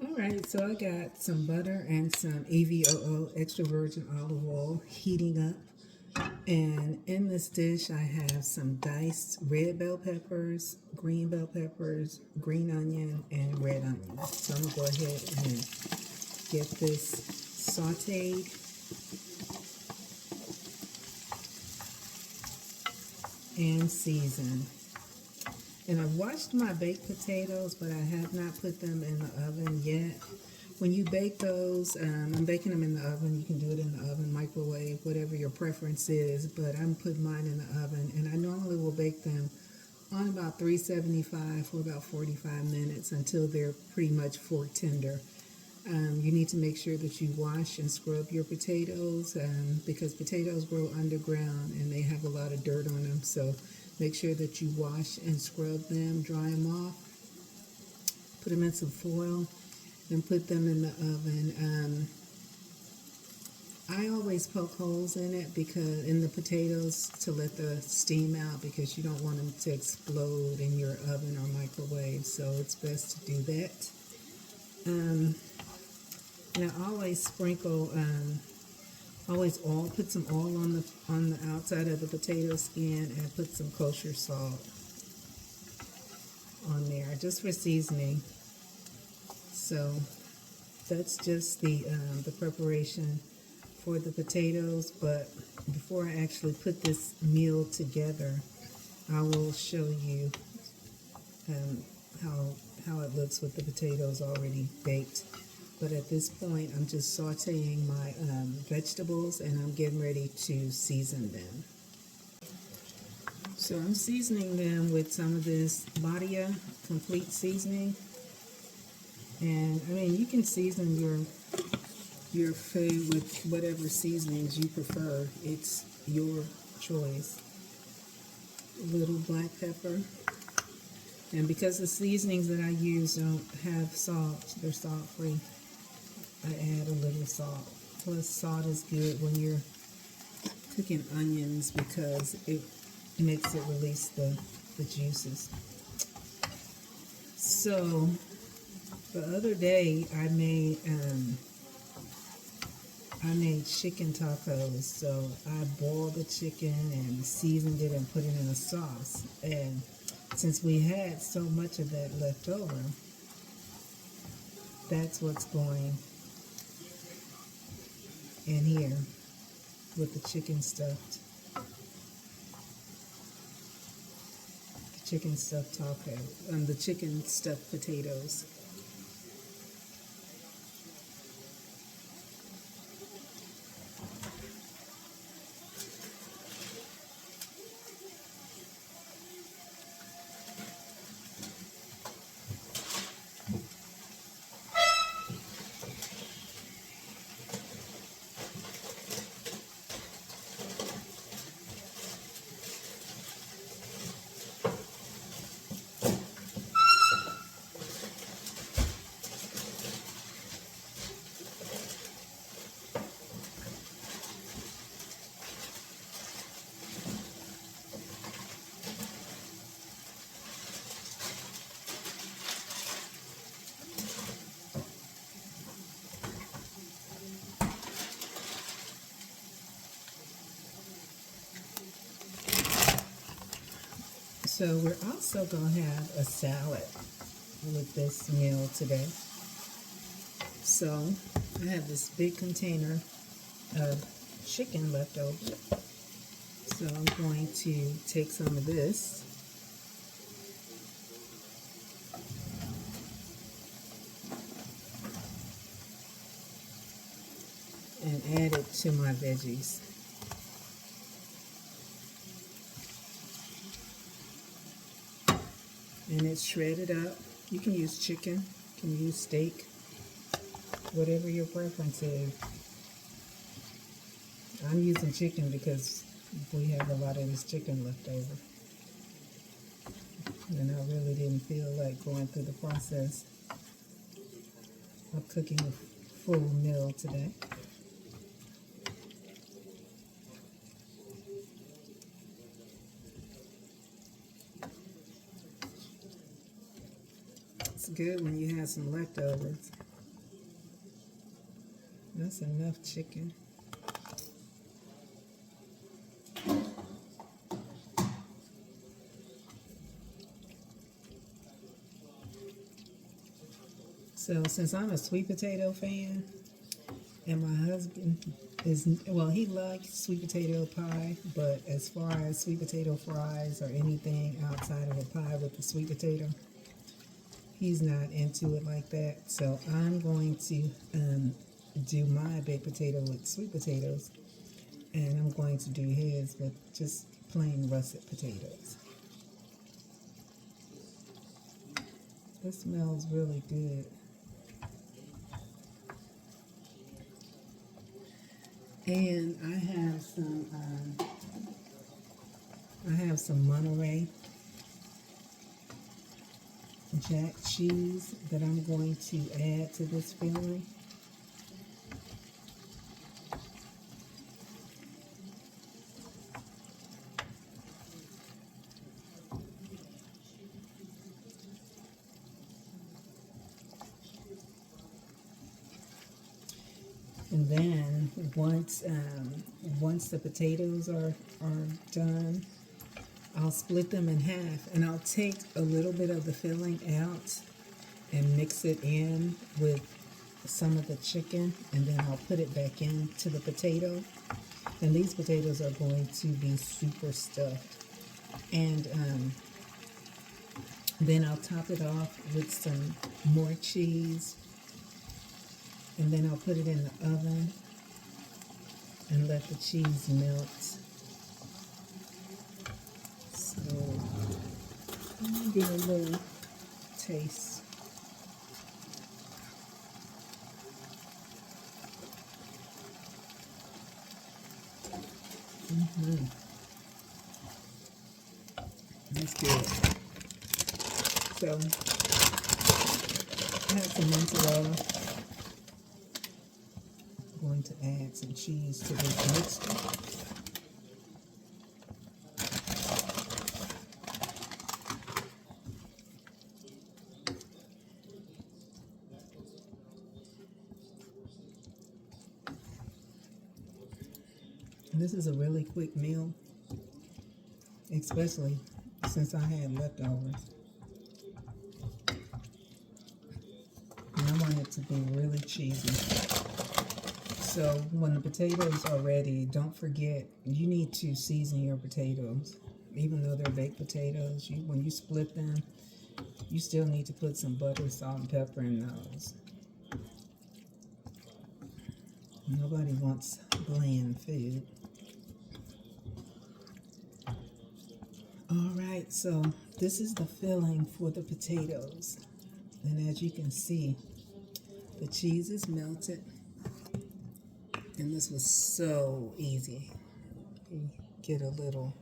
Alright, so I got some butter and some EVOO, extra virgin olive oil, heating up. And in this dish, I have some diced red bell peppers, green bell peppers, green onion, and red onion. So I'm going to go ahead and get this sauteed. And seasoned. And I've washed my baked potatoes, but I have not put them in the oven yet. When you bake those, I'm baking them in the oven. You can do it in the oven, microwave, whatever your preference is. But I'm putting mine in the oven, and I normally will bake them on about 375 for about 45 minutes until they're pretty much fork tender. You need to make sure that you wash and scrub your potatoes because potatoes grow underground and they have a lot of dirt on them. So make sure that you wash and scrub them, dry them off, put them in some foil, and put them in the oven. I always poke holes in it because in the potatoes to let the steam out because you don't want them to explode in your oven or microwave. So it's best to do that. And I always sprinkle, put some oil on the outside of the potato skin and put some kosher salt on there just for seasoning. So that's just the preparation for the potatoes. But before I actually put this meal together, I will show you how it looks with the potatoes already baked. But at this point, I'm just sauteing my vegetables and I'm getting ready to season them. So I'm seasoning them with some of this Badia complete seasoning. And I mean, you can season your food with whatever seasonings you prefer. It's your choice. A little black pepper. And because the seasonings that I use don't have salt, they're salt free, I add a little salt. Plus, salt is good when you're cooking onions because it makes it release the juices. So, the other day I made chicken tacos. So I boiled the chicken and seasoned it and put it in a sauce. And since we had so much of that left over, that's what's going in here with the chicken stuffed taco, the chicken stuffed potatoes. So we're also going to have a salad with this meal today. So I have this big container of chicken left over. So I'm going to take some of this and add it to my veggies. And it's shredded up. You can use chicken, you can use steak, whatever your preference is. I'm using chicken because we have a lot of this chicken left over. And I really didn't feel like going through the process of cooking a full meal today. It's good when you have some leftovers. That's enough chicken. So since I'm a sweet potato fan, and my husband is, well, he likes sweet potato pie, but as far as sweet potato fries or anything outside of a pie with the sweet potato, he's not into it like that. So I'm going to do my baked potato with sweet potatoes, and I'm going to do his with just plain russet potatoes. This smells really good. And I have some Monterey Jack cheese that I'm going to add to this filling. And then once the potatoes are done, I'll split them in half, and I'll take a little bit of the filling out and mix it in with some of the chicken, and then I'll put it back into the potato. And these potatoes are going to be super stuffed. And then I'll top it off with some more cheese, and then I'll put it in the oven and let the cheese melt. So let me get a little taste. That's good. So I have some mozzarella. I'm going to add some cheese to this mixture. This is a really quick meal, especially since I had leftovers. And I want it to be really cheesy. So when the potatoes are ready, don't forget, you need to season your potatoes. Even though they're baked potatoes, when you split them, you still need to put some butter, salt, and pepper in those. Nobody wants bland food. All right, so this is the filling for the potatoes. And as you can see, the cheese is melted. And this was so easy. Get a little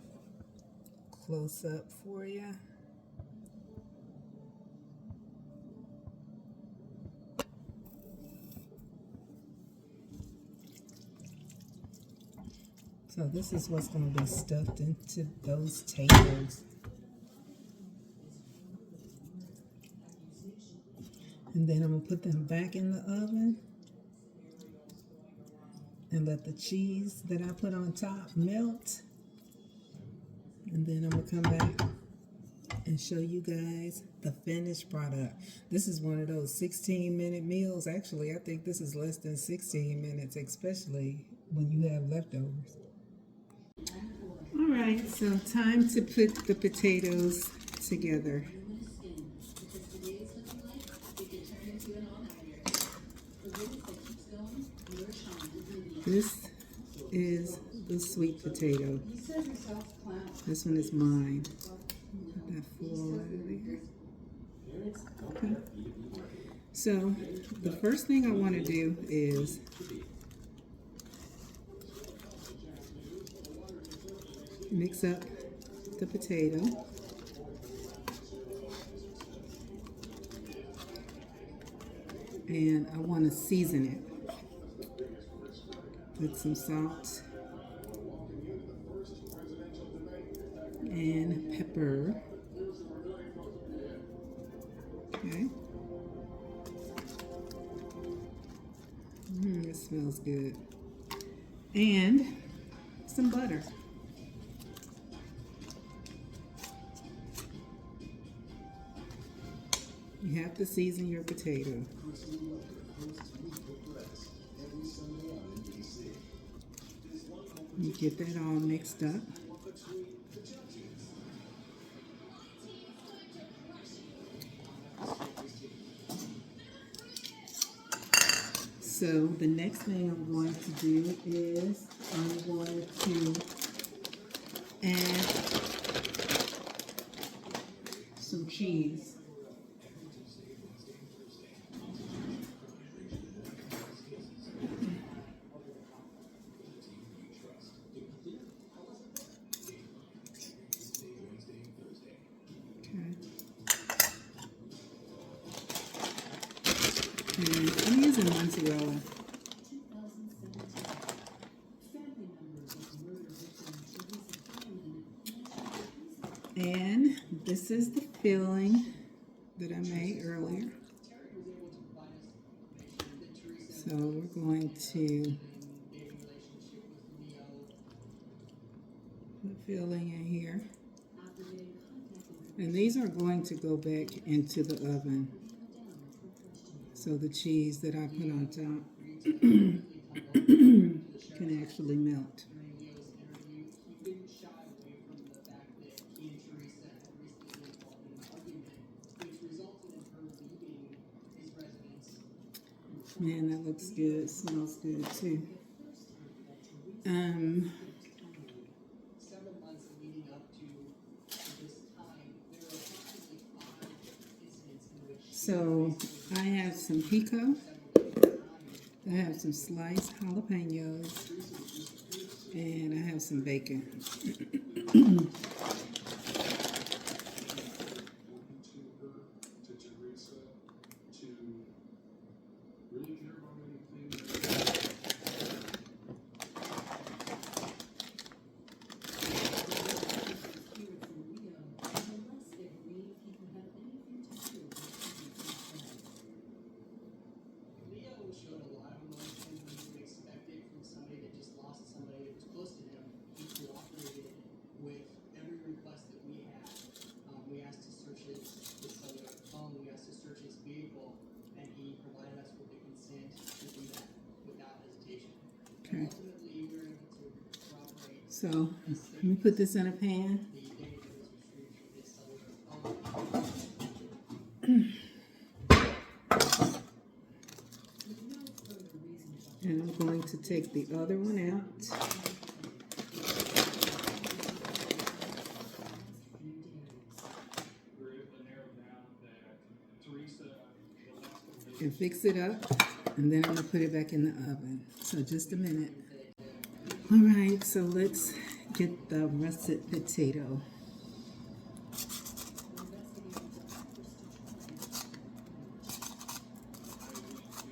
close up for you. So this is what's going to be stuffed into those taters. And then I'm going to put them back in the oven and let the cheese that I put on top melt. And then I'm going to come back and show you guys the finished product. This is one of those 16-minute meals. Actually, I think this is less than 16 minutes, especially when you have leftovers. All right, so time to put the potatoes together. This is the sweet potato. This one is mine. Put that full out of there. Okay. So the first thing I want to do is mix up the potato. And I want to season it with some salt and pepper. Okay. It smells good. And some butter. You have to season your potato. You get that all mixed up. So the next thing I'm going to do is I'm going to add some cheese. And I'm using mozzarella. And this is the filling that I made earlier. So we're going to put filling in here. And these are going to go back into the oven. So the cheese that I put on top can actually melt. Man, that looks good. Smells good too. So I have some pico. I have some sliced jalapenos, and I have some bacon. Okay. So let me put this in a pan. And I'm going to take the other one out. And fix it up, and then I'm gonna put it back in the oven. So just a minute. All right, so let's get the russet potato.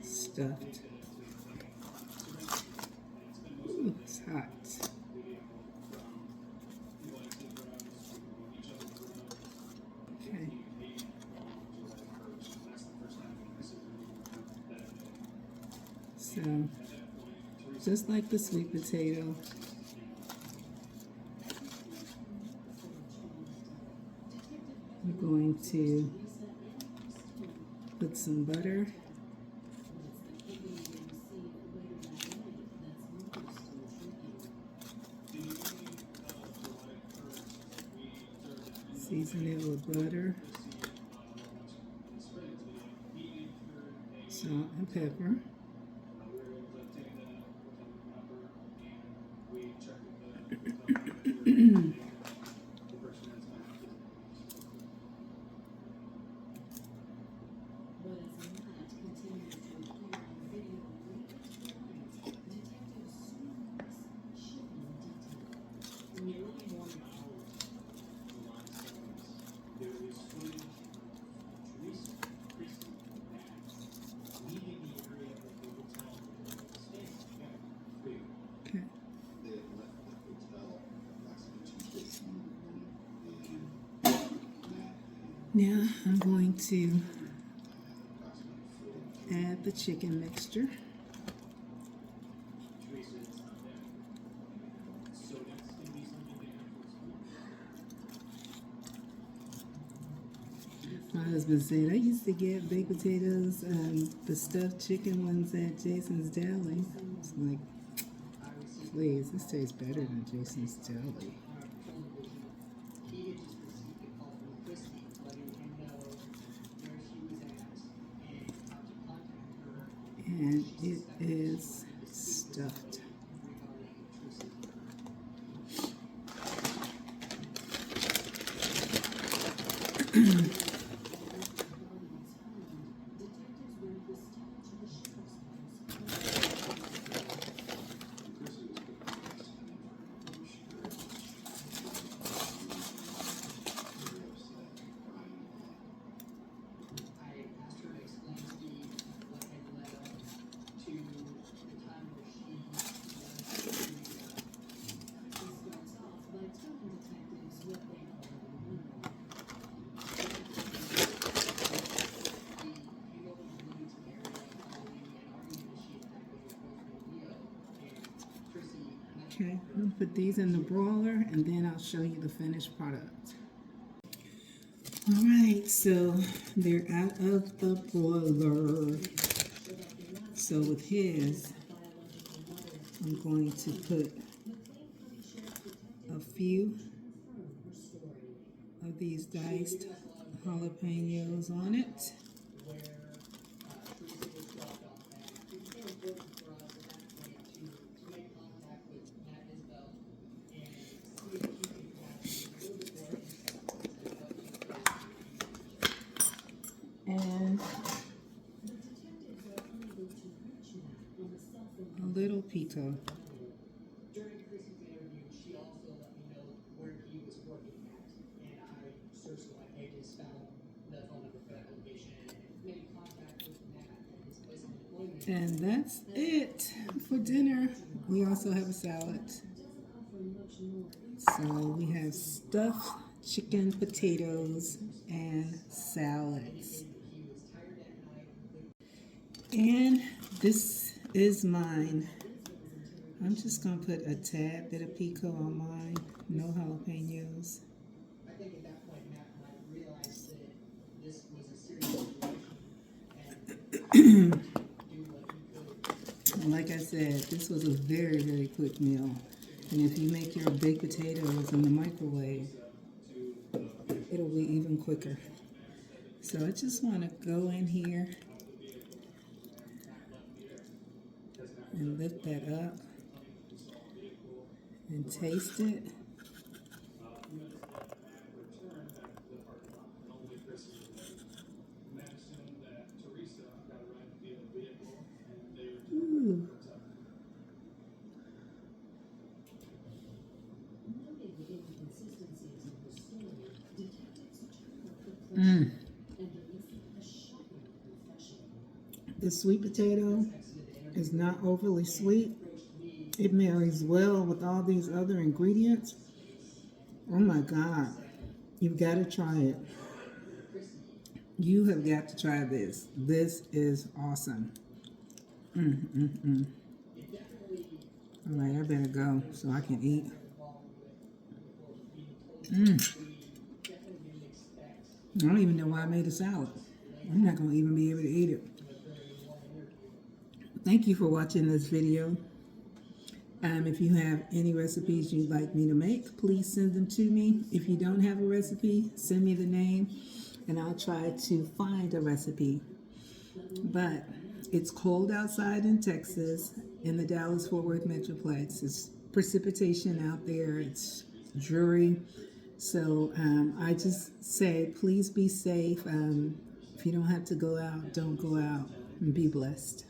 Stuffed. Ooh, it's hot. Okay. So, just like the sweet potato, we're going to put some butter. Season it with butter, salt and pepper. Okay. Now I'm going to add the chicken mixture. husband said, I used to get baked potatoes, the stuffed chicken ones at Jason's Deli. It's like, please, this tastes better than Jason's Deli. And it is stuffed. Okay, I'm gonna put these in the broiler and then I'll show you the finished product. All right, so they're out of the broiler. So with his, I'm going to put a few of these diced jalapenos on it. And a little pico. During Chrissy's interview, she also let me know where he was working at, and I searched my pages, found the phone number for that location, and made contact with Matt at his place of employment. And that's it for dinner. We also have a salad. So we have stuffed chicken, potatoes, and salads. And this is mine. I'm just going to put a tad bit of pico on mine. No jalapenos. I think at that point, Matt might realize that this was a serious situation and do what he could. Like I said, this was a very, very quick meal. And if you make your baked potatoes in the microwave, it'll be even quicker. So I just want to go in here and lift that up and taste it. Ooh. The sweet potato is not overly sweet. It marries well with all these other ingredients. Oh my God. You've got to try it. You have got to try this. This is awesome. All right, I better go so I can eat. I don't even know why I made a salad. I'm not going to even be able to eat it. Thank you for watching this video. If you have any recipes you'd like me to make, please send them to me. If you don't have a recipe, send me the name and I'll try to find a recipe. But it's cold outside in Texas, in the Dallas-Fort Worth Metroplex. It's precipitation out there. It's dreary. So I just say, please be safe. If you don't have to go out, don't go out, and be blessed.